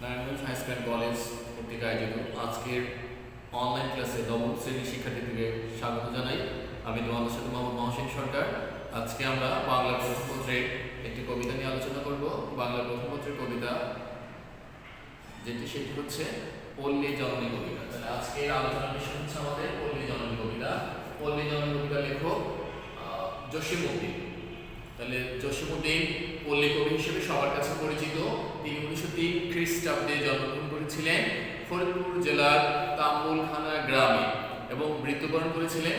Narayanganj high school and college কর্তৃক আয়োজিত আজকের অনলাইন ক্লাসে নবম শ্রেণীর শিক্ষার্থীদেরকে স্বাগত জানাই। আমি তোমাদের সাথে মোহাম্মদ মহসিন সরকার। আজকে আমরা বাংলার প্রথম পত্রের একটি কবিতা নিয়ে আলোচনা করব। বাংলার প্রথম পত্রের কবিতা সেটি হচ্ছে পল্লী জননী কবিতা। তাহলে আজকের আলোচনার বিষয় হচ্ছে আমাদের পল্লী জননী কবিতা। পল্লী জননী কবিতা লেখক জসীমউদ্দিন। তাহলে জসীমউদ্দিন পল্লী কবি হিসেবে সবার কাছে পরিচিত। তিনি 1903 খ্রিস্টাব্দে জন্মগ্রহণ করেছিলেন ফরিদপুর জেলার তাম্বুলখানা গ্রামে এবং মৃত্যুবরণ করেছিলেন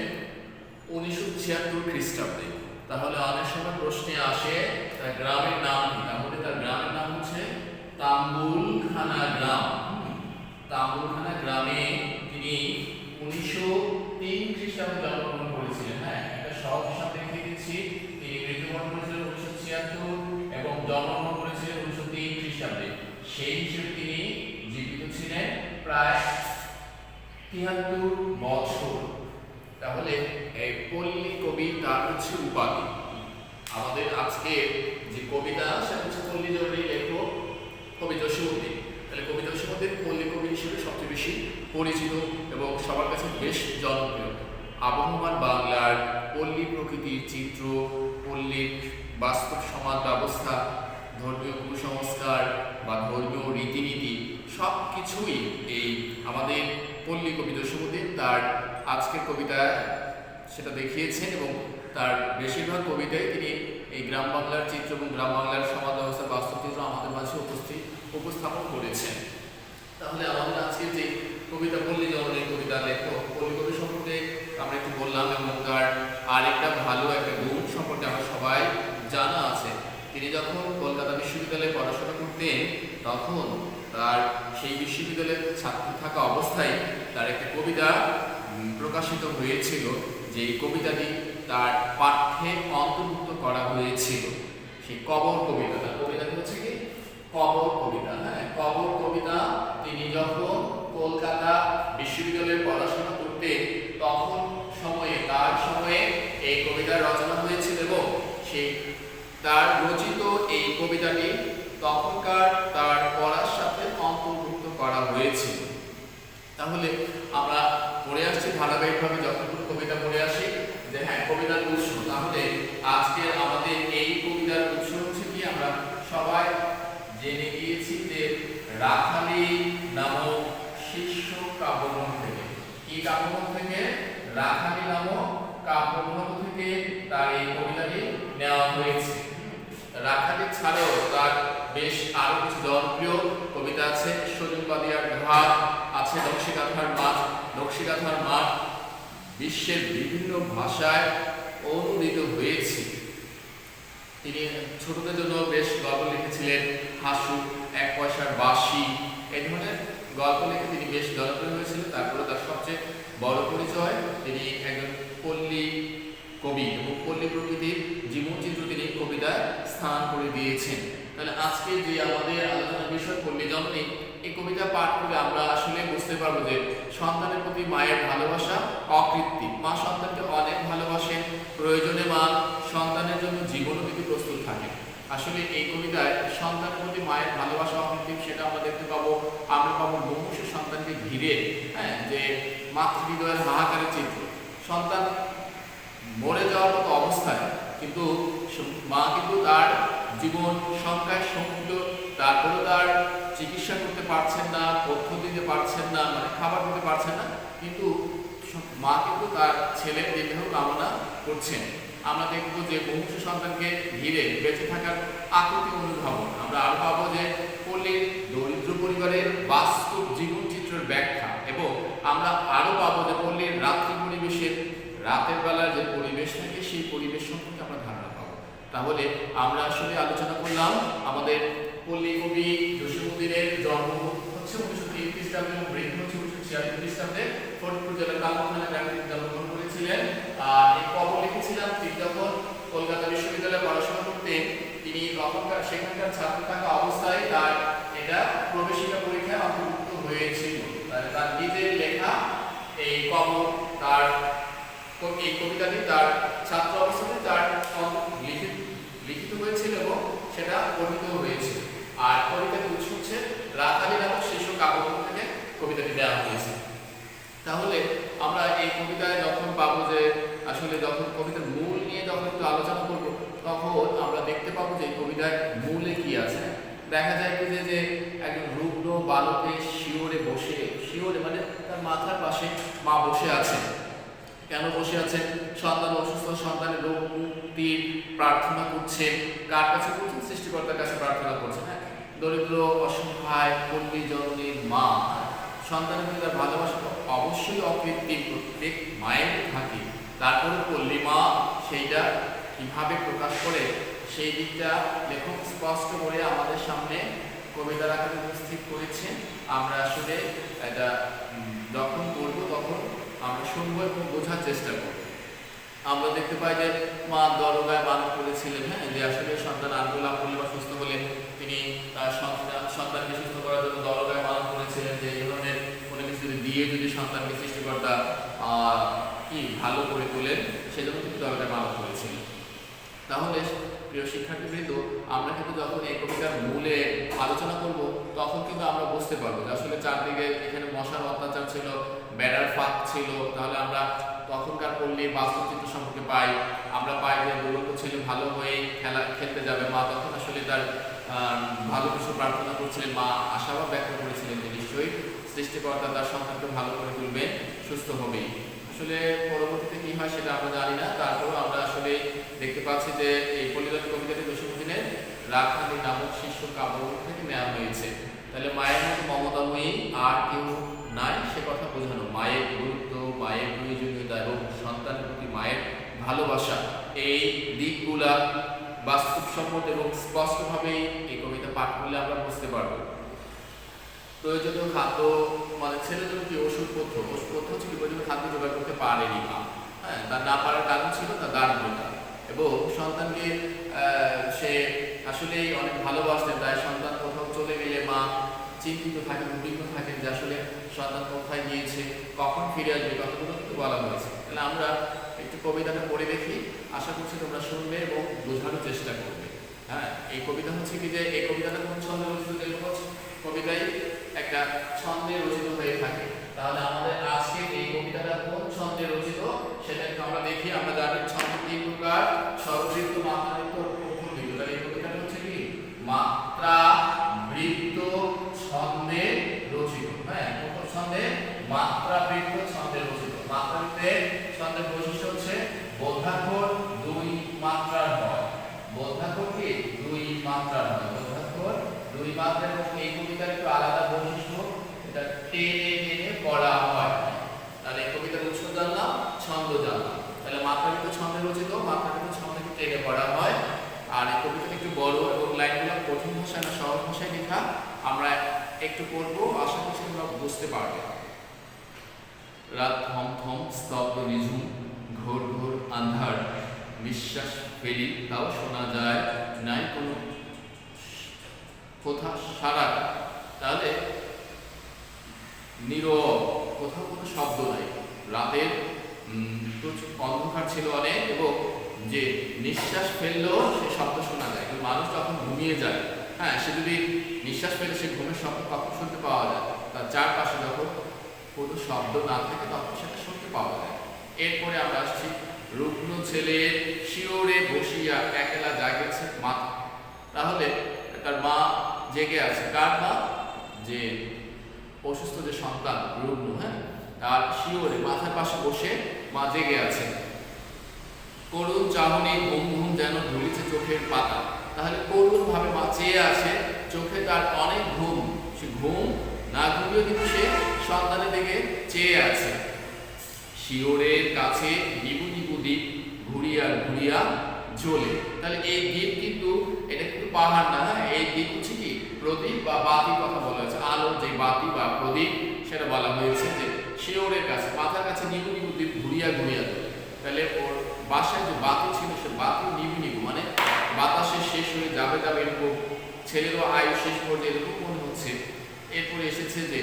1976 খ্রিস্টাব্দে। তাহলে অনেক সময় প্রশ্নে আসে তার গ্রামের নাম কি? তাহলে তার গ্রামের নাম হচ্ছে তাম্বুলখানা গ্রাম। তাম্বুলখানা গ্রামে তিনি 1903 খ্রিস্টাব্দে জন্মগ্রহণ করেছিলেন। হ্যাঁ, এটা সহজ হিসাব দেখিয়ে দিচ্ছি। তিনি মৃত্যুবরণ করেছিলেন 1976 এবং জন্মগ্রহণ করেছিলেন 1903 খ্রিস্টাব্দে। সেই হিসেবে তিনি জীবিত ছিলেন প্রায় 73 বছর। তাহলে এই পল্লী কবি তার হচ্ছে উপাধি। আমাদের আজকে যে কবিতা সেটা হচ্ছে পল্লী জননী লেখক কবি জসীমউদ্দিন। তাহলে কবি জসীমউদ্দিন পল্লী কবি হিসেবে সবচেয়ে বেশি পরিচিত এবং সবার কাছে বেশ জনপ্রিয়। আবহমান বাংলার পল্লী প্রকৃতির চিত্র, পল্লীর বাস্তব সমাজ ব্যবস্থা, ধর্মীয় কুসংস্কার বা ধর্মীয় রীতিনীতি সব কিছুই এই আমাদের পল্লী কবি জসীমউদ্দিন তার আজকের কবিতায় সেটা দেখিয়েছেন এবং তার বেশিরভাগ কবিতায় তিনি এই গ্রাম বাংলার চিত্র এবং গ্রাম বাংলার সমাজ ব্যবস্থার বাস্তব চিত্র আমাদের মাঝে উপস্থাপন করেছেন। তাহলে আমাদের আজকে যে কবিতা পল্লী জননী কবিতা লেখক পল্লী কবি সম্পর্কে আমরা একটু বললাম এবং তার আরেকটা ভালো একটা গুণ সম্পর্কে আমরা সবাই জানা আছে। তিনি যখন কলকাতা বিশ্ববিদ্যালয়ে পড়াশোনা করতেন তখন তার সেই বিশ্ববিদ্যালয়ের ছাত্র থাকা অবস্থায় তার একটা কবিতা প্রকাশিত হয়েছিল, যে এই কবিতাটি তার পাঠ্যে অন্তর্ভুক্ত করা হয়েছিল। সেই কবর কবিতা, তার কবিতাটি হচ্ছে কি কবর কবিতা। হ্যাঁ, কবর কবিতা তিনি যখন কলকাতা বিশ্ববিদ্যালয়ে পড়াশোনা করতেন তখন তার সময়ে এই কবিতার রচনা হয়েছিল এবং সেই তার রচিত এই কবিতাটি তখনকার তার পড়ার সাথে অন্তর্ভুক্ত করা হয়েছিল। তাহলে আমরা পড়ে আসছি ধারাবাহিকভাবে, যখন কোনো কবিতা পড়ে আসি যে হ্যাঁ কবিতার উৎস। তাহলে আজকে আমাদের এই কবিতার উৎস হচ্ছে কি আমরা সবাই জেনে গিয়েছি যে রাখালি নামক শিষ্য কাব্যগ্রন্থ থেকে। কি কাব্যগ্রন্থ থেকে? রাখালি নামক কাব্যগ্রন্থ থেকে তার এই কবিতাটি নেওয়া হয়েছে। রাখালি ছাড়াও তার বেশ আরো কিছু জনপ্রিয় কবিতা আছে। সজনবাদিয়ার ঘাট আছে, নকশিকাঁথার মাঠ বিশ্বের বিভিন্ন ভাষায় অনুদিত হয়েছে। তিনি ছোটদের জন্য বেশ গল্প লিখেছিলেন, হাসু, এক পয়সার বাঁশি, এই ধরনের গল্প লিখে তিনি বেশ জনপ্রিয় হয়েছিলেন। তারপরে তার সবচেয়ে বড় পরিচয় তিনি একজন পল্লী কবি এবং পল্লী প্রকৃতির জীবনচিত্র তিনি কবিতায় স্থান করে দিয়েছেন। তাহলে আজকে যে আমাদের আলোচনার বিষয় পল্লী জননী, এই কবিতা পাঠ করে আমরা আসলে বুঝতে পারবো যে সন্তানের প্রতি মায়ের ভালোবাসা অকৃত্রিম। মা সন্তানকে অনেক ভালোবাসেন, প্রয়োজনে মা সন্তানের জন্য জীবনও দিতে প্রস্তুত থাকে। আসলে এই কবিতায় সন্তানের প্রতি মায়ের ভালোবাসা অকৃত্রিম সেটা আমরা দেখতে পাবো। আমরা পাবো মুমূর্ষু সন্তানকে ঘিরে, হ্যাঁ, যে মাতৃহৃদয়ের হাহাকারের চিত্র। সন্তান মরে যাওয়ার মতো অবস্থায় কিন্তু মা কিন্তু তার জীবন সংখ্যায় শঙ্কিত, তারপরেও তার চিকিৎসা করতে পারছেন না, পথ্য দিতে পারছেন না, মানে খাবার দিতে পারছেন না, কিন্তু মা কিন্তু তার ছেলের দেহ কামনা করছেন। আমরা দেখবো যে মুমূর্ষু সন্তানকে ঘিরে বেঁচে থাকার আকুতি অনুধাবন। আমরা আরো পাবো যে পল্লীর দরিদ্র পরিবারের বাস্তব জীবনচিত্রের ব্যাখ্যা এবং আমরা আরো পাবো যে পল্লীর রাত্রি পরিবেশের রাতের বেলার যে পরিবেশ থাকে সেই পরিবেশ সম্পর্কে আমরা ধারণা পাবো। তাহলে আমরা আসলে আলোচনা করলাম আমাদের পল্লী কবি জসীমউদ্দিনের জন্ম হচ্ছে 1903 খ্রিস্টাব্দে এবং মৃত্যু হচ্ছে 1976 খ্রিস্টাব্দে। ফরিদপুর জেলার তাম্বুলখানা গ্রামে তিনি জন্মগ্রহণ করেছিলেন। আর এই কবর লিখেছিলেন তিনি যখন কলকাতা বিশ্ববিদ্যালয়ে পড়াশোনা করতেন। তিনি তখনকার সেখানকার ছাত্র থাকা অবস্থায় তার এটা প্রবেশিকা পরীক্ষায় অন্তর্ভুক্ত হয়েছিল। তার নিজের লেখা এই কবর, তার এই কবিতাটি তার ছাত্র অবস্থাতে তার লিখিত হয়েছিল এবং সেটা পঠিত হয়েছে। আর কবিতার উৎস হচ্ছে রাখালি নামক শিশু কাব্যগ্রন্থ থেকে কবিতাটি দেওয়া হয়েছে। তাহলে আমরা এই কবিতায় যখন পাবো যে আসলে যখন কবিতার মূল নিয়ে যখন একটু আলোচনা করব, তখন আমরা দেখতে পাবো যে এই কবিতার মূলে কি আছে। দেখা যায় কি যে একজন রুগ্ন বালকের শিওরে মানে তার মাথার পাশে মা বসে আছে। কেন বসে আছে? সন্তান অসুস্থ, সন্তানের রোগ মুক্তির প্রার্থনা করছে। কার কাছে করছেন? সৃষ্টিকর্তার কাছে প্রার্থনা করছেন। হ্যাঁ, দরিদ্র অসহায় পল্লী জননীর মা সন্তানের প্রতি তার ভালোবাসা অবশ্যই অকৃত্রিম, প্রত্যেক মায়ের থাকে। তারপরে পল্লী মা সেইটা কিভাবে প্রকাশ করে সেই দিকটা লেখক স্পষ্ট করে আমাদের সামনে কবিতার আকারে উপস্থিত করেছেন। আমরা আসলে এটা যখন করব তখন আমরা শুনবো এবং বোঝার চেষ্টা করব। আমরা দেখতে পাই যে মা দরগায় বারণ করেছিলেন, হ্যাঁ, যে আসলে সন্তান আরোগ্য লাভ করলে বা সুস্থ হলে তিনি তার সন্তানকে সুস্থ করার জন্য দরগায় বারণ করেছিলেন যে এই ধরনের কোনো কিছু দিয়ে যদি সন্তানকে সৃষ্টিকর্তা কি ভালো করে তোলেন, সেজন্য কিন্তু দরগায় বারণ করেছিলেন। তাহলে প্রিয় শিক্ষার্থীবৃন্দ, আমরা কিন্তু যখন এই কবিতার মূলে আলোচনা করব তখন কিন্তু আমরা বুঝতে পারবো যে আসলে চারদিকে এখানে মশার অত্যাচার ছিল, বেড়ার ফাঁক ছিল। তাহলে আমরা তখনকার পল্লীর বাস্তব চিত্র সম্পর্কে পাই। আমরা পাই যে দুর্গত ছেলে ভালো হয়ে খেলতে যাবে, মা তখন আসলে তার ভালো কিছু প্রার্থনা করছিলেন, মা আশাবাদ ব্যক্ত করেছিলেন যে নিশ্চয়ই সৃষ্টিকর্তা তার সন্তানকে ভালো করে তুলবেন, সুস্থ হবেই। আসলে পরবর্তীতে কি হয় সেটা আমরা জানি না। তারপরেও আমরা আসলে দেখতে পাচ্ছি যে এই পল্লীজননী কবিতাটি জসীমউদ্দীনের রাখালি নামক শিশু কাব্যগ্রন্থ থেকে নেওয়া হয়েছে। তাহলে মায়ের মতো মমতাময়ী আর কেউ নাই সে কথা বোঝানো, মায়ের গুরুত্ব, মায়ের প্রয়োজনীয়তা এবং সন্তানের প্রতি মায়ের ভালোবাসা, এই দিকগুলা বাস্তবসম্মত এবং স্পষ্টভাবেই এই কবিতা পাঠ করলে আমরা বুঝতে পারবো। প্রয়োজনীয় খাদ্য মানে ছেলের জন্য কি ওষুধপত্র হচ্ছে কি প্রয়োজনীয় খাদ্য জোগাড় করতে পারেনি মা। হ্যাঁ, তার না পারার কারণ ছিল তার দারিদ্রতা, এবং সন্তানকে সে আসলেই অনেক ভালোবাসতেন। তাই সন্তান কোথাও চলে গেলে মা চিন্তিত থাকেন, উদ্বিগ্ন থাকেন যে আসলে সন্তান কোথায় গিয়েছে, কখন ফিরে আসবে, কতগুলো কিন্তু বলা হয়েছে। তাহলে আমরা একটু কবিতাটা পড়ে দেখি, আশা করছি তোমরা শুনবে এবং বোঝানোর চেষ্টা করবে। হ্যাঁ, এই কবিতা হচ্ছে কি যে এই কবিতাটা কোন ছন্দে রচিত? কবিতায় একটা ছন্দে রচিত হয়ে থাকে। তাহলে আমাদের আজকে এই কবিতাটা কোন ছন্দে রচিত সেটা একটু আমরা দেখি। আমরা জানি ছন্দ তিন প্রকার: স্বরবৃত্ত, মাত্রাবৃত্ত, প্রথমবৃত্ত। তাহলে এই কবিতাটা হচ্ছে কি মাত্রা বৃত্ত ছন্দে রচিত। হ্যাঁ, প্রথম ছন্দে মাত্রাবৃত্ত ছন্দে রচিত। মাত্রাবৃত্তের ছন্দের বৈশিষ্ট্য হচ্ছে বদ্ধাক্ষর দুই মাত্রার হয়। বদ্ধাক্ষর কি দুই মাত্রার হয়, বদ্ধাক্ষর দুই মাত্রার। এবং এই কবিতার একটু আলাদা বৈশিষ্ট্য, এটা টেনে টেনে পড়া হয়। তাহলে এই কবিতার উৎস জানলাম, ছন্দ জানলাম। তাহলে মাত্রাবৃত্ত ছন্দে রচিত, মাত্রাবৃত্ত ছন্দে টেনে পড়া হয়। আর এই কবিতাটা একটু বড় এবং লাইনগুলো কঠিন ভাষায় না সহজ ভাষায় লেখা। আমরা একটু পড়বো, আশা করছি তোমরা বুঝতে পারবে। রাত থম থম স্তব্ধ নিঝুম, ঘোর ঘোর আন্ধার, নিঃশ্বাস ফেলি তাও শোনা যায় নাই কোনো কোথা সারা। তাহলে নীরব, কোথাও কোনো শব্দ নাই। রাতের প্রচুর অন্ধকার ছিল অনেক, এবং যে নিঃশ্বাস ফেললেও সে শব্দ শোনা যায়। মানুষ যখন ঘুমিয়ে যায়, হ্যাঁ, সে যদি নিঃশ্বাস ফেলে সে ঘুমের শব্দ কখন শুনতে পাওয়া যায়? তার চারপাশে যখন কোনো শব্দ না থাকে তখন সেটা শুনতে পাওয়া যায়। এরপরে আমরা আসছি রুগ্ন ছেলের শিওরে বসিয়া একলা জাগেছে মাথা। তাহলে তার মা জেগে আছে। কার মা? যে অসুস্থ যে সন্তান রুগ্ন, হ্যাঁ, তার শিওরে মাথার পাশে বসে মা জেগে আছে। করুণ চাহনি ঘুম ঘুম যেন ঢুলিছে চোখের পাতা। তাহলে করুণ ভাবে মা চেয়ে আছে, চোখে তার অনেক ঘুম, সে ঘুম না ঘুমিয়েও কিন্তু সে সন্তানের দিকে চেয়ে আছে। শিওরের কাছে নিবু নিবু দ্বীপ ঘুরিয়া ঘুরিয়া জ্বলে। তাহলে এই দ্বীপ কিন্তু এটা কিন্তু পাহাড় না, হ্যাঁ, এই দ্বীপ হচ্ছে কি প্রদীপ বা বাতির কথা বলা হয়েছে। আলোর যে বাতি বা প্রদীপ সেটা বলা হয়েছে যে শিওরের কাছে, মাথার কাছে নিবু নিবু দ্বীপ ঘুরিয়া ঘুরিয়া জ্বলে। তাহলে ওর বাসায় যে বাতি ছিল সে বাতি নিবু নিবু মানে বাতাসে শেষ হয়ে যাবে এরকম, ছেলেরও আয়ু শেষ পর্যায়ে এরকম মনে হচ্ছে। এরপরে এসেছে যে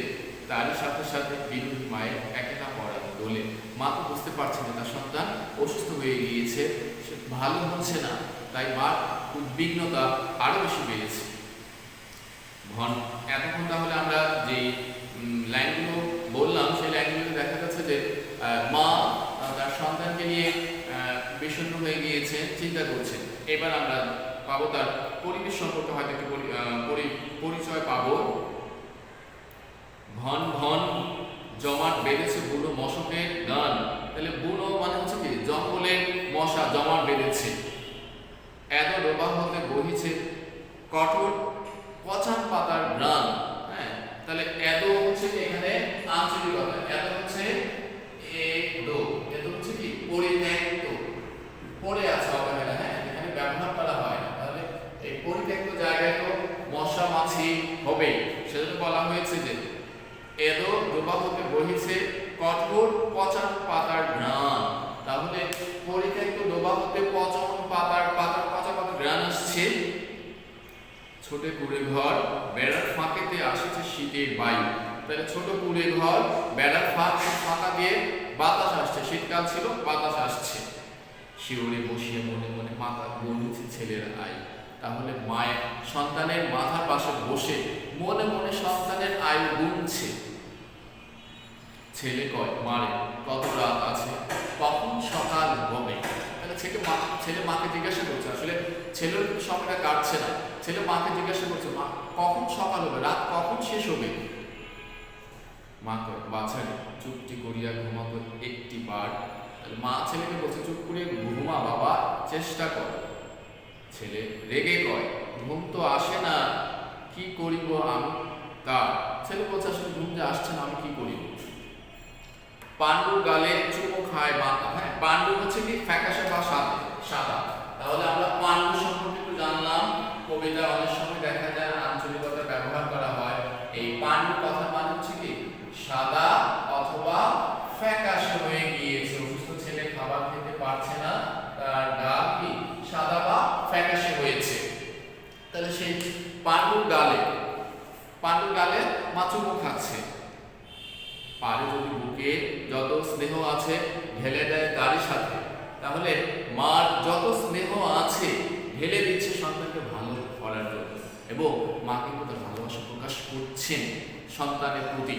তারই সাথে সাথে বিনোদী মায়ের একলা পড়া দোলে। মা তো বুঝতে পারছে না তার সন্তান অসুস্থ হয়ে গিয়েছে, সে ভালো হচ্ছে না, তাই মার উদ্বিগ্নতা আরো বেশি বেড়েছে। এতক্ষণ তাহলে এবার আমরা পাবো তার পরিবেশ সম্পর্কে হয়তো একটু পরিচয় পাবো। ঘন ঘন জমাট বেঁধেছে বুনো মশকের গান। তাহলে বুনো মানে হচ্ছে কি জঙ্গলের মশা জমাট বেঁধেছে। এত ডোবা হতে বহিছে কঠোর পচান পাতার গ্রাম। হ্যাঁ, তাহলে এত হচ্ছে কি এখানে আঞ্চলিকতা, এত হচ্ছে এদো, এত হচ্ছে কি পরিত্যক্ত, পড়ে আছে অবহেলা। হ্যাঁ, এখানে ব্যবহার করা হয় না। তাহলে এই পরিত্যক্ত জায়গায় তো মশা মাছি হবে, সেজন্য বলা হয়েছে যে এদো ডোবা হতে বহিছে কঠোর পচান পাতার গ্রাম। তাহলে পরিত্যক্ত ডোবা হতে পচন পাতার পচা পাতার গ্রাম আসছে। ছোট কুড়ে ঘর বেড়ার ফাঁকেতে আসছে শীতের বায়ু। তাহলে ছোট কুড়ে ঘর বেড়ার ফাঁকা দিয়ে বাতাস আসছে, শীতকাল ছিল বাতাস আসছে। শিউরে বসিয়ে মনে মনে মাথা গুনছে ছেলের আয়। তাহলে মায়ের সন্তানের মাথার পাশে বসে মনে মনে সন্তানের আয়ু গুনছে। ছেলে কয় মারে কত রাত আছে, কখন সকাল হবে। তাহলে ছেলে মাকে জিজ্ঞাসা করছে, আসলে ছেলের সময়টা কাটছে না। ছেলে মাকে জিজ্ঞাসা করছে মা কখন সকাল হবে, রাত কখন শেষ হবে। মা কয় বাছারে চুপটি করিয়া ঘুমাবো একটি বার। তাহলে মা ছেলেকে বলছে চুপ করিয়া ঘুমা বাবা, চেষ্টা কর। ছেলে রেগে কয় ঘুম তো আসে না, কি করিব আমি কার। ছেলে বলছে আসলে ঘুম যে আসছে না, আমি কি করিব। পাণ্ডু গালে চুমো খায় মাথা। হ্যাঁ, পাণ্ডু হচ্ছে কি ফ্যাকাশে বা সাদা। তাহলে আমরা পাণ্ডু সম্পর্কে একটু জানলাম। কবিতা অনেক সময় দেখা যায় আঞ্চলিকতা ব্যবহার করা হয়। এই পাণ্ডু কথা মানে হচ্ছে কি সাদা অথবা ফ্যাকাশে হয়ে গিয়েছে। অসুস্থ ছেলে খাবার খেতে পারছে না, তার গাল কি সাদা বা ফ্যাকাশে হয়েছে। তাহলে সেই পাণ্ডুর গালে মা চুমো খাচ্ছে। পারে যদি বুকে যত স্নেহ আছে ঢেলে দেয় তারই সাথে। তাহলে মার যত স্নেহ আছে ঢেলে দিচ্ছে সন্তানকে ভালো করার জন্য, এবং মা কিন্তু তার ভালোবাসা প্রকাশ করছেন সন্তানের প্রতি।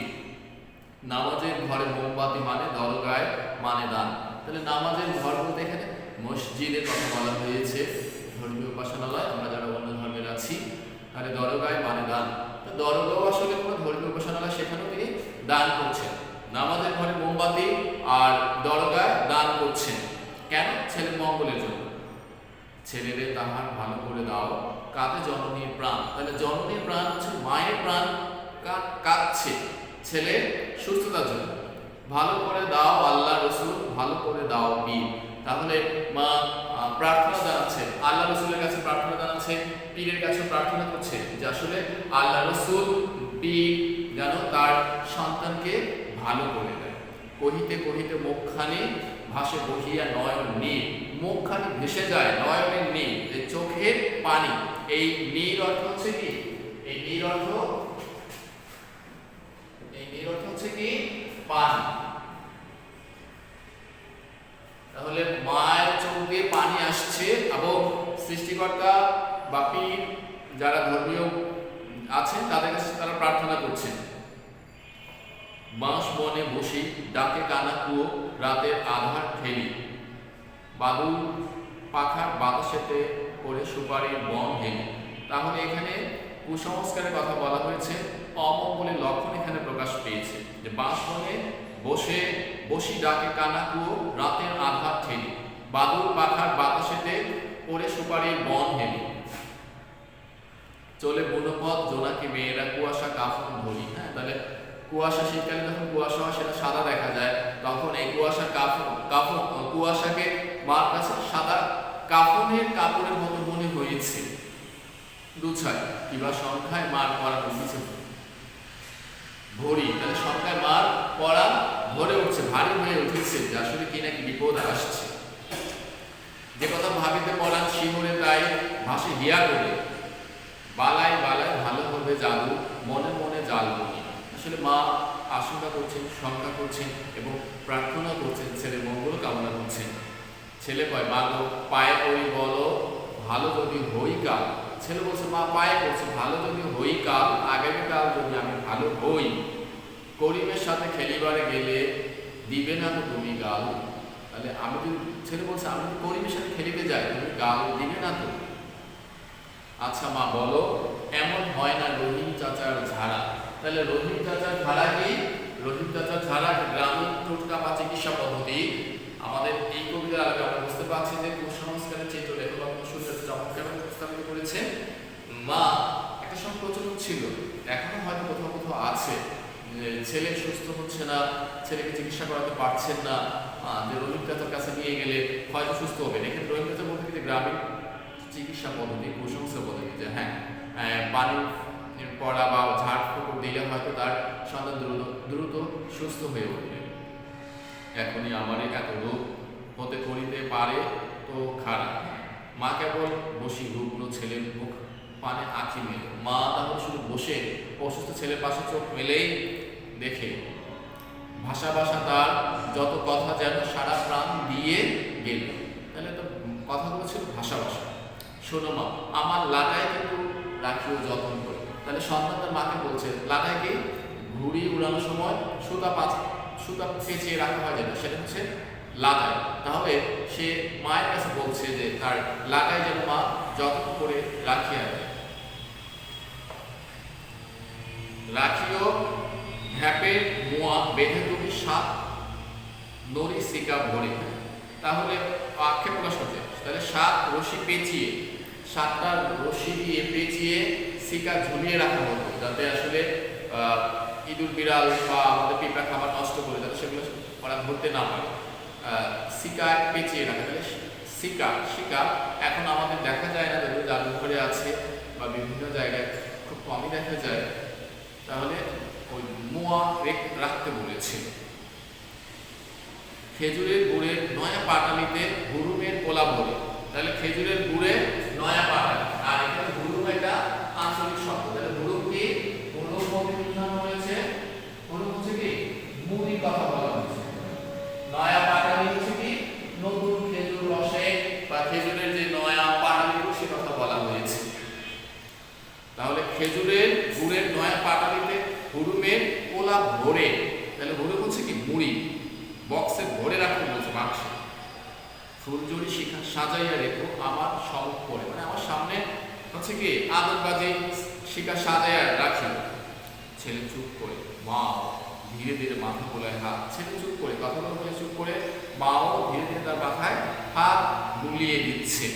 নামাজের ঘরে মোমবাতি মানে দরগায় মানে দান। তাহলে নামাজের ঘর বলতে এখানে মসজিদের কথা বলা হয়েছে, ধর্মীয় উপাসনালয়। আমরা যারা অন্য ধর্মের আছি তাহলে দরগায় মানে দান। দরগাও আসলে কোনো ধর্মীয় উপাসনালয়, সেখানেও তিনি দান করছেন। নামাজের ঘরে মোমবাতি আর দরগায় দান করছেন কেন? ছেলের মঙ্গলের জন্য। ছেলেদের তাহার ভালো করে দাও কাঁদে জননীর প্রাণ। তাহলে জননীর প্রাণ হচ্ছে মায়ের প্রাণ কাঁদছে ছেলে সুস্থতার জন্য। ভালো করে দাও আল্লাহ রসুল, ভালো করে দাও পীর। তাহলে মা প্রার্থনা জানাচ্ছে, আল্লাহ রসুলের কাছে প্রার্থনা জানাচ্ছে, পীরের কাছে প্রার্থনা করছে যে আসলে আল্লাহ রসুল পীর যেন তার সন্তানকে ভালো করে দেয়। কহিতে কহিতে মুখখানি ভাসে বহিয়া নয়ন নীর। মুখখানি ভেসে যায় নয়নের নীর, চোখের পানি। এই নীর অর্থ হচ্ছে কি, এই নীর অর্থ হচ্ছে কি পানি। তাহলে মায়ের চোখ দিয়ে পানি আসছে, এবং সৃষ্টিকর্তা বা পীর যারা ধর্মীয় আছেন তাদের কাছে তারা প্রার্থনা করছেন। বাঁশ বনে বসি ডাকে কানা কুয়ো রাতের আধার ঠেলি। বাদুর পাখার বাতাসেতে করে সুপারির বন হেলি। তাহলে এখানে কুসংস্কারের কথা বলা হয়েছে, অমঙ্গলের লক্ষণ এখানে প্রকাশ পেয়েছে। যে বাঁশ বনে বসি ডাকে কানা কুয়ো রাতের আধার ঠেলি। বাদুর পাখার বাতাসেতে করে সুপারির বন হেলি। চলে বনপথ জোনাকি মেয়েরা কুয়াশা কাফন ধরি। হ্যাঁ, তাহলে কুয়াশা, শীতকালে যখন কুয়াশা হয় সেটা সাদা দেখা যায়, তখন এই কুয়াশা কুয়াশাকে মার কাছে সাদা কাফনের কাপড়ের মতো মনে হয়েছে। দুছায় কিবা সংখ্যায় মার পড়া উঠেছে ভরি। তাহলে সংখ্যায় মার পড়া ভরে উঠছে, ভারী হয়ে উঠেছে, যে আসলে কি নাকি বিপদ আসছে। যে কথা ভাবিতে পড়ান শিহরে তাই ভাসে হিয়া করে। বালাই বালাই ভালো হবে জাদু মনে মনে জাল বলি। আসলে মা আশঙ্কা করছেন, শঙ্কা করছেন এবং প্রার্থনা করছেন, ছেলের মঙ্গল কামনা করছেন। ছেলে কয় মা গো পায়ে পড়ি বলো ভালো যদি হই কাল। ছেলে বলছে মা পায়ে পড়ছে, ভালো যদি হই কাল, আগামীকাল যদি আমি ভালো হই। করিমের সাথে খেলিবারে গেলে দিবে না তো তুমি গাল। তাহলে আমি যদি ছেলে বলছে আমি যদি করিমের সাথে খেলিতে যাই, তুমি গাল দিবে না তো? আচ্ছা মা বলো, এমন হয় না রহিম চাচার ঝাড়া। তাহলে রহিম চাচার ঝাড়া কি? রহিম চাচার ঝাড়া গ্রামীণ টোটকা বা চিকিৎসা পদ্ধতি। আমাদের এই কবিতার আগে আমরা বুঝতে পারছি যে কুসংস্কারের চিত্র লেখক চমৎকার উপস্থাপিত করেছে। মা একটা সময় প্রচলন ছিল, এখনো হয়তো কোথাও কোথাও আছে, যে ছেলে সুস্থ হচ্ছে না, ছেলেকে চিকিৎসা করাতে পারছেন না, যে রহিম চাচার কাছে নিয়ে গেলে হয়তো সুস্থ হবে। এখানে রহিম চাচা বলতে কি গ্রামীণ চিকিৎসা পদ্ধতি, কুসংস্কার পদ্ধতি, যে হ্যাঁ পানি পড়া বা ঝাড় ফুঁকর দিলে হয়তো তার সন্তান দ্রুত সুস্থ হয়ে উঠবে। এখনই আমারই এত রোগ হতে করিতে পারে তো খারাপ। মা কেবল বসি রুগ্ন ছেলের মুখ পানে আঁখি মেলে। মা তাহলে শুধু বসে অসুস্থ ছেলের পাশে চোখ মেলেই দেখে, ভাষা ভাষা তার যত কথা যেন সারা প্রাণ দিয়ে গেল। তাহলে তো কথাগুলো ছিল ভাষা ভাষা। শোনো মা, আমার লাটাই কিন্তু রাখিও যত্ন করে। তাহলে সন্তান তার মাকে বলছে লাটাইকে ঘুড়ি উড়ানোর সময় সুতা পেঁচিয়ে রাখা হয় যেন, সেটা হচ্ছে লাটাই। তাহলে সে মায়ের কাছে বলছে যে তার লাটাই যেন মা যত্ন করে রাখিয়া দেয়। রাখিও হ্যাপের মোয়া বেঁধে তুমি সাত নড়ি সিকা ভরে। তাহলে আক্ষেপ প্রকাশ করছে, তাহলে সাত রশি পেঁচিয়ে, সাতটা রশি দিয়ে পেঁচিয়ে সিকা ঝুলিয়ে রাখা হতো, যাতে আসলে ইঁদুর বিড়াল বা আমাদের পিঁপড়া খাবার নষ্ট করে যাতে সেগুলো ওরা ধরতে না পারে। সিকা পেঁচিয়ে রাখা। তাহলে শিকা এখন আমাদের দেখা যায় না, যেগুলো জাদুঘরে আছে বা বিভিন্ন জায়গায় খুব কমই দেখা যায়। তাহলে ওই মোয়া রাখতে বলেছিল। খেজুরের গুড়ের নয়া পাটালিতে হুরুমের কোলা ভরে। তাহলে খেজুরের গুড়ে নয়া পাটালি, আর এখানে হুরুম একটা আঞ্চলিক শব্দ। তাহলে হুরুম কি? হুরুম বলতে বোঝানো হয়েছে, হুরুম হচ্ছে কি মুড়ি কথা বলা হয়েছে। নয়া পাটালি হচ্ছে কি নতুন খেজুর রসে বা খেজুরের যে নয়া পাটালি সে কথা বলা হয়েছে। তাহলে খেজুরের গুড়ের নয়া পাটালিতে হুরুমের কোলা ভরে। তাহলে হুরুম হচ্ছে কি মুড়ি, বক্সে ভরে রাখতে বলছে, বাক্সে। ফুলজুরি শিখা সাজাইয়া রেখো আমার সম্মুখ করে, মানে আমার সামনে হচ্ছে কি আদরবাজি শিখা সাজাইয়া রাখি। ছেলে চুপ করে, মা ধীরে ধীরে মাথা গোলায় হাত। ছেলে চুপ করে, কথা বলে চুপ করে, মাও ধীরে ধীরে তার মাথায় হাত বুলিয়ে দিচ্ছে।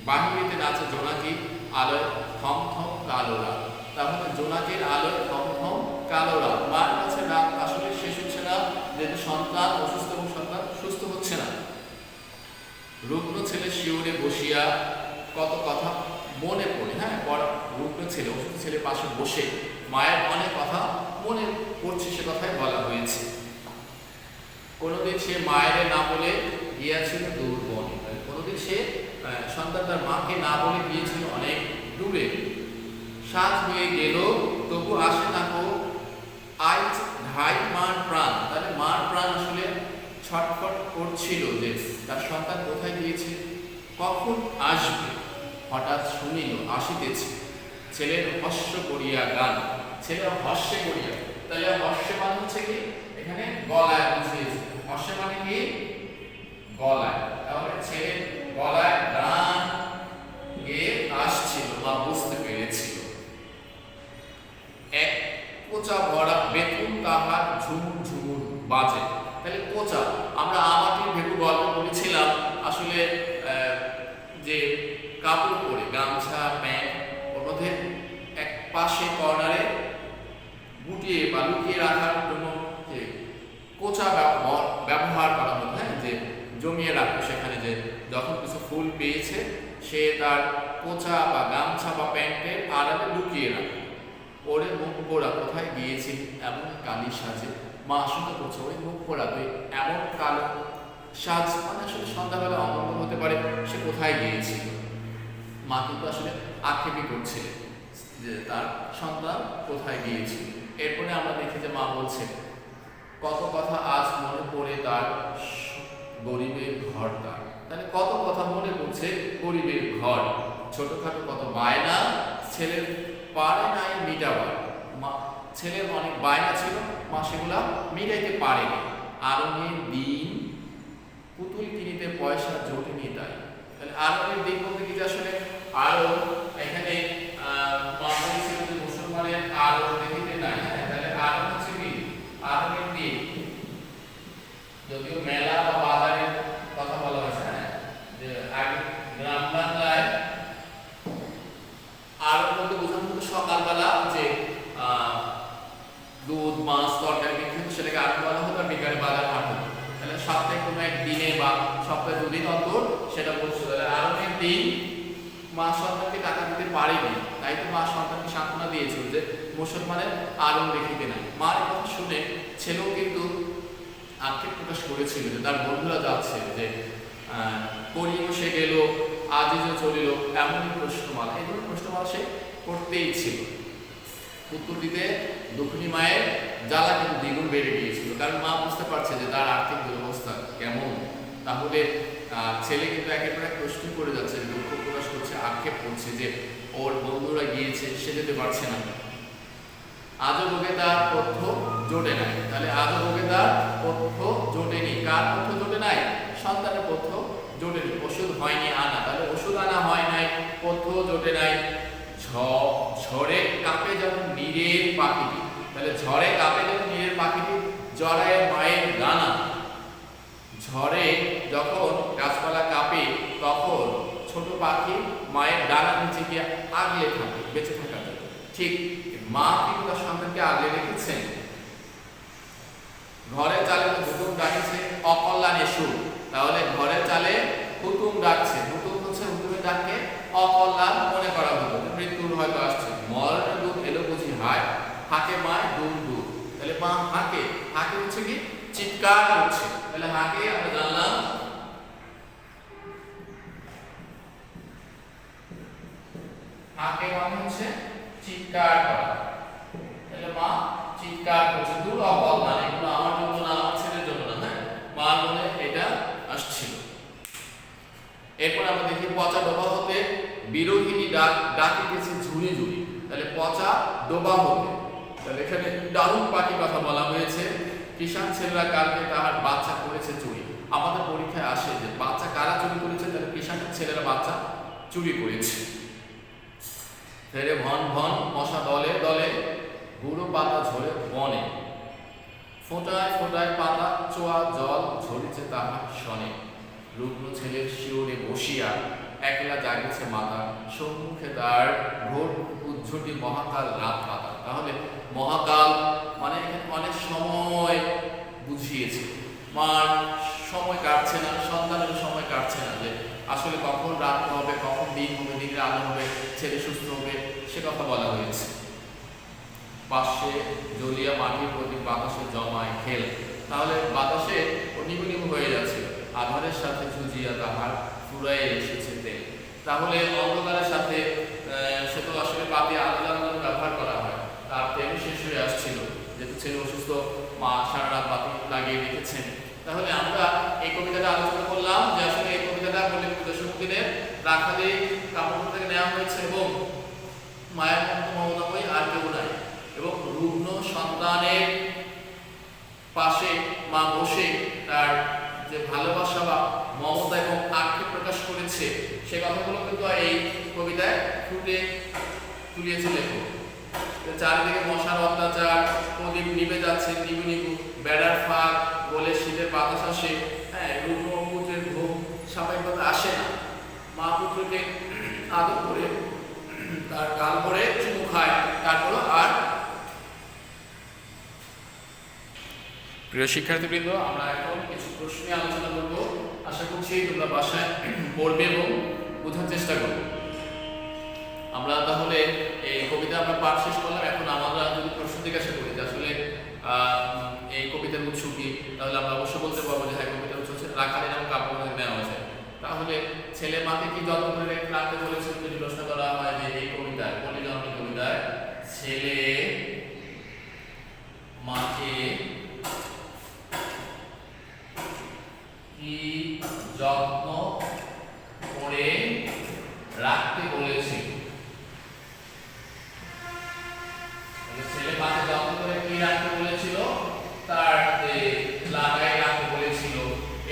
বাহিনীতে নাচে জোনাকি আলোয় থম থম কালো রাত। তাহলে জোনাকির আলোয় থম থম কালো রাত। মার কাছে রাত আসলে শেষ হচ্ছে না, যেহেতু সন্তান অসুস্থ এবং সন্তান সুস্থ হচ্ছে না। রুগ্ন ছেলে শিউরে বসিয়া কত কথা মনে পড়ে। হ্যাঁ, রুগ্ন ছেলে অসুস্থ ছেলে পাশে বসে মায়ের অনেক কথা মনে পড়ছে, সে কথাই বলা হয়েছে। কোনোদিন সে মায়ের না বলে গিয়েছিল দূর বনে। কোনোদিন সে সন্তান তার মাকে না বলে গিয়েছিল অনেক দূরে। সাজ হয়ে গেল তবু আসে না কো আজ ঢাই মার প্রাণ। তাহলে মার প্রাণ আসলে ছটফট করছিল যে তার সন্তান কোথায় গিয়েছে, কখন আসবে। হঠাৎ শুনিল আসিতেছে ছেলের হস্য করিয়া গান। ছেলে হস্যে করিয়া, তাহলে হস্যে মানে হচ্ছে কি এখানে গলায় বুঝিয়েছে। হস্যে মানে কি গলায়। তাহলে ছেলের গলায় গান গেয়ে আসছিল, মা বুঝতে পেরেছিল। এক কোচা ভরা বেতুন তাহার ঝুমুর ঝুমুর বাজে। তাহলে কোচা, আমরা আমাটির ভেটু গল্প বলেছিলাম, আসলে যে কাপড় পরে গামছা প্যান্ট ওর মধ্যে এক পাশে কর্নারে গুটিয়ে বা লুকিয়ে রাখার জন্য যে কোচা ব্যবহার করা হতো। হ্যাঁ, যে জমিয়ে রাখতো সেখানে, যে যখন কিছু ফুল পেয়েছে সে তার কোচা বা গামছা বা প্যান্টের আড়ালে লুকিয়ে রাখে। ওরে মুখ পোড়া কোথায় গিয়েছিল এমন কালি সাজে। মা আশঙ্কা করছে ওই মুখ পোড়া তুই এমন কালো সাজ, মানে আসলে সন্ধ্যাবেলা অমঙ্গল হতে পারে, সে কোথায় গিয়েছিল। মা কিন্তু আসলে আক্ষেপই করছিলেন যে তার সন্তান কোথায় গিয়েছিল। এরপরে আমরা দেখি যে মা বলছে কত কথা আজ মনে পড়ে তার গরিবের ঘর তার। তাহলে কত কথা মনে পড়ছে গরিবের ঘর। ছোটখাটো কত বায়না ছেলের পারে নাই মিটাবার। ছেলের অনেক বায়না ছিল, মা সেগুলা মিটাইতে পারেনি। আরঙের দিন পুতুল কিনিতে পয়সা জোটেনি তাই। তাহলে আরবের দিক বলতে কি যে আসলে আরব এখানে ছিল যে মুসলমানের আরব দেখিতে নাই। তাহলে আরব হচ্ছে কি আরবের দিক, যদিও মেলা বা বাজারের কথা বলা হয়েছে, হ্যাঁ, যে আগে গ্রাম বাংলায় আরব বলতে বোঝানো হতো সকালবেলা যে দুধ মাছ তরকারি বিক্রি হতো সেটাকে আরব বলা হতো, আর বিকালে বাজার হাট হতো। তাহলে সপ্তাহে কোনো এক দিনে বা সপ্তাহে দুদিন অন্তর সেটা বলছো। তাহলে আরবের দিন মা সন্তানকে টাকা দিতে পারেনি, তাই তো মা সন্তানকে সান্ত্বনা দিয়েছিল যে মুসলমানের আলম দেখিতে নাই। মার এই কথা শুনে ছেলেও কিন্তু আক্ষেপ প্রকাশ করেছিল যে তার বন্ধুরা যাচ্ছে যে করিও সে গেল আজিজও চলিল, এমনই প্রশ্নমালা, এই ধরনের প্রশ্নমালা সে করতেই ছিল। উত্তর দিতে দুঃখিনী মায়ের জ্বালা কিন্তু দ্বিগুণ বেড়ে গিয়েছিল, কারণ মা বুঝতে পারছে যে তার আর্থিক দুরবস্থা কেমন। তাহলে ছেলে কিন্তু একের পর এক প্রশ্ন করে যাচ্ছে, দুঃখ প্রকাশ করছে, আক্ষেপ করছে যে ওর বন্ধুরা গিয়েছে সে যেতে পারছে না। আজও রোগে তার পথ্য জোটে নাই। তাহলে আজও রোগে তার পথ্য জোটেনি। কার পথ্য জোটে নাই? সন্তানের পথ্য জোটেনি। ওষুধ হয়নি আনা, তাহলে ওষুধ আনা হয় নাই, পথ্য জোটে নাই। ঝড়ে কাঁপে যেমন নীরের পাখিটি। তাহলে ঝড়ে কাঁপে যেমন নীরের পাখিটি, জড়ায় মায়ের ডানা। ঝড়ে যখন গাছপালা কাঁপে তখন ছোট পাখি মায়ের ডানা নিচে গিয়ে আগলে থাকে বেঁচে থাকার জন্য। ঠিক মা কিন্তু তার সন্তানকে আগলে রেখেছেন। ঘরে চালে হুতুম ডাকছে অকল্যাণে সুর। তাহলে ঘরের চালে হুতুম ডাকছে, হুতুম হচ্ছে হুতুমের ডাককে অকল্যাণ মনে করা হতো, মৃত্যুর হয়তো আসছে। মরণের দুধ এলো বুঝি হায়, হাকে মায় দুধ দুধ। তাহলে মা হাকে, হাকে হচ্ছে কি চিৎকার করছে। তাহলে হাকে আমরা জানলাম হাকে মানে হচ্ছে চিৎকার করা। তাহলে মা চিৎকার করছে, দূর অকল্যাণ, এগুলো আমার জন্য না, আমার ছেলের জন্য না, হ্যাঁ, মার মনে এটা আসছিল। এরপর আমরা দেখি পচা ডোবা হতে বিরোহিনী ডাকিতেছে ঝুড়ি ঝুড়ি। তাহলে পচা ডোবা হতে, তাহলে এখানে দারুণ পাখি কথা বলা হয়েছে। কিষান ছেলেরা কালকে তাহার বাচ্চা করেছে চুরি। আমাদের পরীক্ষায় আসে যে বাচ্চা কারা চুরি করেছে, তাহলে কিষানের ছেলেরা বাচ্চা চুরি করেছে। ফেরে ভন ভন মশা দলে দলে, গুঁড়ো পাতা ঝরে বনে। ফোঁটায় ফোঁটায় পাতা চোয়া জল ঝরিছে তাহার শনে। রুগ্ন ছেলের শিওরে বসিয়া একলা জাগিছে মাতা, সম্মুখে তার ঘোর উজ্জ্বটি মহাকাল রাত পাতা। তাহলে মহাকাল মানে এখানে অনেক সময় বুঝিয়েছে। মার সময় কাটছে না, সন্তানের সময় কাটছে না, যে আসলে কখন রাত হবে, কখন দিন হবে, দিনের আলো হবে, ছেলে সুস্থ হবে, সে কথা বলা হয়েছে। পাশে জ্বলিয়া মাটির প্রতি বাতাসে জমায় খেল। তাহলে বাতাসে নিবু নিবু হয়ে যাচ্ছে, আধারের সাথে ঝুঁজিয়া তাহার ফুরাইয়ে এসেছে তেল। তাহলে অন্ধকারের সাথে সে তো আসলে বাতি আলাদা ব্যবহার করা হয়, তার তেল শেষ হয়ে আসছিল, যেহেতু ছেলে অসুস্থ, মা সারা রাত বাতি লাগিয়ে রেখেছেন। তাহলে আমরা এই কবিতাটা আলোচনা করলাম যে আসলে এই কবিতাটা জসীমউদ্দীনের রাখালি কাব্যগ্রন্থ থেকে নেওয়া হয়েছে, এবং মায়ের মতো মমতাময়ী আর কেউ নাই, এবং রুগ্ন সন্তানের পাশে মা বসে তার যে ভালোবাসা বা মমতা এবং আক্ষেপ প্রকাশ করেছে সে কথাগুলো কিন্তু এই কবিতায় ফুটে তুলিয়েছে লেখক। চারিদিকে মশার অত্যাচার, প্রদীপ নিভে যাচ্ছে নিবু নিবু, বেড়ার ফাঁক বলে শীতের বাতাস আসে, হ্যাঁ, রুগ্ন পুত্রের ঘুম স্বাভাবিকভাবে আসে না। মা পুত্রকে আদর করে তার গাল ভরে চুমু খায়, তারপর আর। প্রিয় শিক্ষার্থীবৃন্দ, আমরা এখন কিছু প্রশ্ন নিয়ে আলোচনা করব। আশা করছি তোমরা বাসায় পড়বে এবং বোঝার চেষ্টা করবে। আমরা তাহলে এই কবিতা আমরা পাঠ শেষ করলাম। এখন আমরা যদি প্রশ্ন জিজ্ঞাসা করি যে আসলে এই কবিতার উৎস কি, তাহলে আমরা অবশ্যই বলতে পারবো যে হ্যাঁ, কবিতার উৎস হচ্ছে রাখালি নামক কাব্যগ্রন্থ থেকে নেওয়া হয়েছে। তাহলে ছেলে মাকে কি যত্ন করে রাখতে বলেছেন যদি প্রশ্ন করা হয় যে এই কবিতায়, পল্লী জননী কবিতায় ছেলে মাকে কি যত্ন করে রাখতে বলেছে, ছেলে মাকে যত্ন করে কি রাখতে বলেছিল, তার লাগাই রাখতে বলেছিল,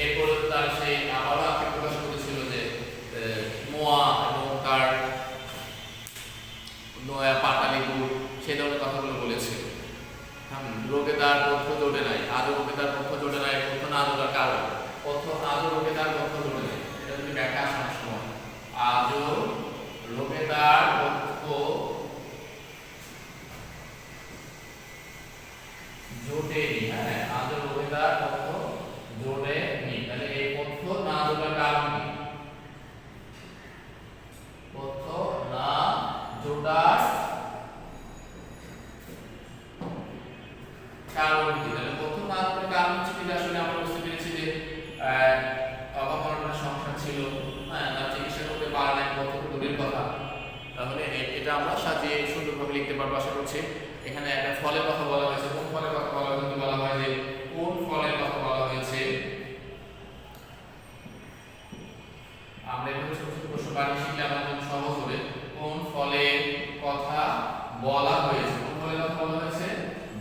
এরপর তার সেই ধরনের কথাগুলো বলেছিল। রোগে তার পথ্য জোটে নাই, আজও রোগে তার পথ্য জোটে নাই, পথ্য না জোটার কারণ পথ্য আজও রোগে তার পথ্য জোটে নাই, এটা যদি ব্যাখ্যা আসার সময় আজও রোগে তার পথ্য জোটেনি, হ্যাঁ আজও রোগে তার পথ্য জোটেনি, তাহলে এই পথ্য না জোটার কারণ কি? পথ্য না জোটার কারণ কি? তাহলে প্রথম মাত্র কারণ হচ্ছে কি, আসলে আমরা বুঝতে পেরেছি যে অভাবনার সমস্যা ছিল, হ্যাঁ তার চিকিৎসা করতে পারে না, কত দূরের কথা। তাহলে এটা আমরা সাজিয়ে সুন্দরভাবে লিখতে পারবো আশা করছি। এখানে একটা ফলের কথা বলা হয়েছে, কোন ফলের কথা বলা হয়েছে? বলা হয় যে কোন ফলের কথা বলা হয়েছে। আমরা এভাবে ছোট ছোট প্রশ্ন বানিয়ে শিখলে আমাদের জন্য সহজ হবে। কোন ফলের কথা বলা হয়েছে? কোন ফলের কথা বলা হয়েছে?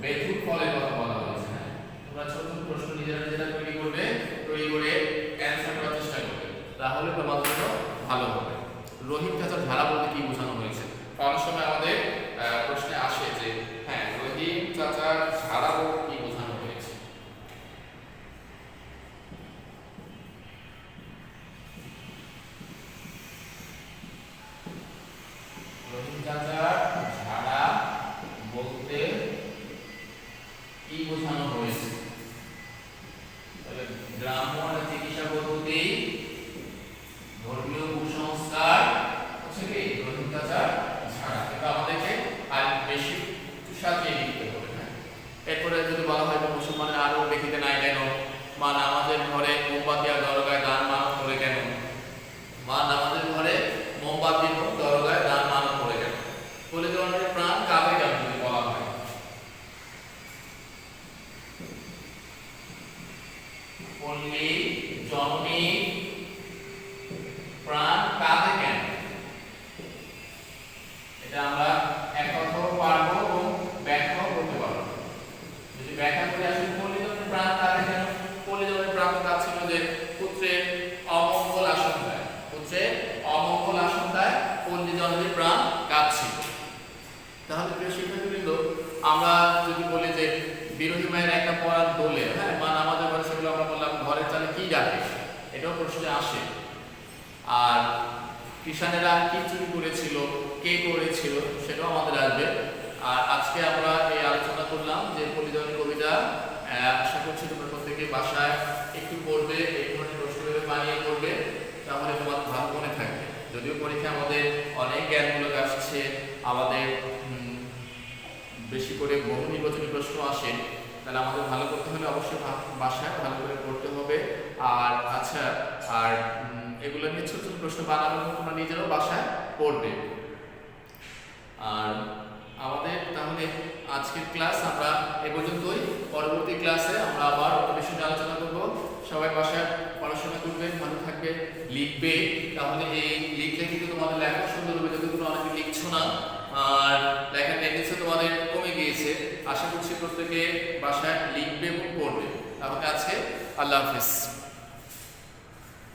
বেথুন ফলের কথা বলা হয়েছে। হ্যাঁ তোমরা ছোট ছোট প্রশ্ন নিজেরা নিজেরা তৈরি করবে, তৈরি করে অ্যানসার করার চেষ্টা করবে, তাহলে তোমাদের জন্য ভালো হবে। রহিম চাচার ঝাড়া বলতে কি বোঝানো হয়েছে? অনেক সময় আমাদের প্রশ্নে আসে যে হ্যাঁ রহিম চাচার ঝাড়া বলতে কি বোঝানো হয়েছে। রহিম চাচার ঝাড়া বলতে কি বোঝানো হয়েছে? তাহলে গ্রাম্য চিকিৎসা পদ্ধতি, ধর্মীয় কুসংস্কার হচ্ছে কি রহিম চাচার ঝাড়া। কিন্তু আমাদেরকে আর বেশি সাজিয়ে লিখতে হবে। হ্যাঁ এরপরে যদি বলা হয় মুসলমানের আরো দেখিতে নাই কেন, মা নামাজের ঘরে মোমবাতি আর দরগায় দান মানত করে কেন? মা নামাজের ঘরে মোমবাতি ও দরগায় দান মানত করে কেন? বলে জননীর প্রাণ কাঁদে কেন যদি বলা হয়? পল্লী জননী প্রাণ কাঁদে কেন? এটা আমরা এক কথাও পারবো এবং ব্যাখ্যাও করতে পারবো। যদি ব্যাখ্যা করে আসলে পল্লী জননীর প্রাণ কাঁদে কেন? পল্লী জননীর প্রাণ কাঁদছিল যে পুত্রের অমঙ্গল আশঙ্কায়, পুত্রের অমঙ্গল আশঙ্কায় পল্লী জননীর প্রাণ কাঁদছিল। তাহলে প্রিয় শিক্ষার্থীবৃন্দ, আমরা যদি বলি যে বিরোহী মায়ের একটা পরাণ দোলে, হ্যাঁ মা নামাজের ঘরে, সেগুলো আমরা বললাম ঘরের চালে কি ডাকে, এটাও প্রশ্নে আসে। আর কৃষানেরা কি চুরি করেছিল, কে করেছিল, সেটাও আমাদের আসবে। আর আজকে আমরা এই আলোচনা করলাম যে পল্লী জননী কবিতা। আশা করছি তোমরা প্রত্যেকে বাসায় একটু পড়বে, এই ধরনের প্রশ্নগুলো বানিয়ে পড়বে, তাহলে তোমাদের ভালো মনে থাকবে। যদিও পরীক্ষা আমাদের অনেক জ্ঞানমূলক আসছে, আমাদের বেশি করে বহু নির্বাচনী প্রশ্ন আসে, তাহলে আমাদের ভালো করতে হলে অবশ্যই বাসায় ভালো করে পড়তে হবে। আর আচ্ছা, আর এগুলো নিয়ে ছোট ছোট প্রশ্ন বানানো তোমরা নিজেরাও বাসায় পড়বে। আর আমাদের তাহলে আজকের ক্লাস আমরা এ পর্যন্তই। পরবর্তী ক্লাসে আমরা আবার অন্য বিষয় নিয়ে আলোচনা করব। সবাই বাসায় পড়াশোনা করবে, ভালো থাকবে, লিখবে। তাহলে এই লিখলে কিন্তু তোমাদের লেখা সুন্দর হবে, যদি তোমরা অনেকে লিখছো না আর লেখার টেন্ডেন্সি তোমাদের কমে গিয়েছে। আশা করছি প্রত্যেকে বাসায় লিখবে এবং পড়বে। তাহলে আজকে আল্লাহ হাফেজ।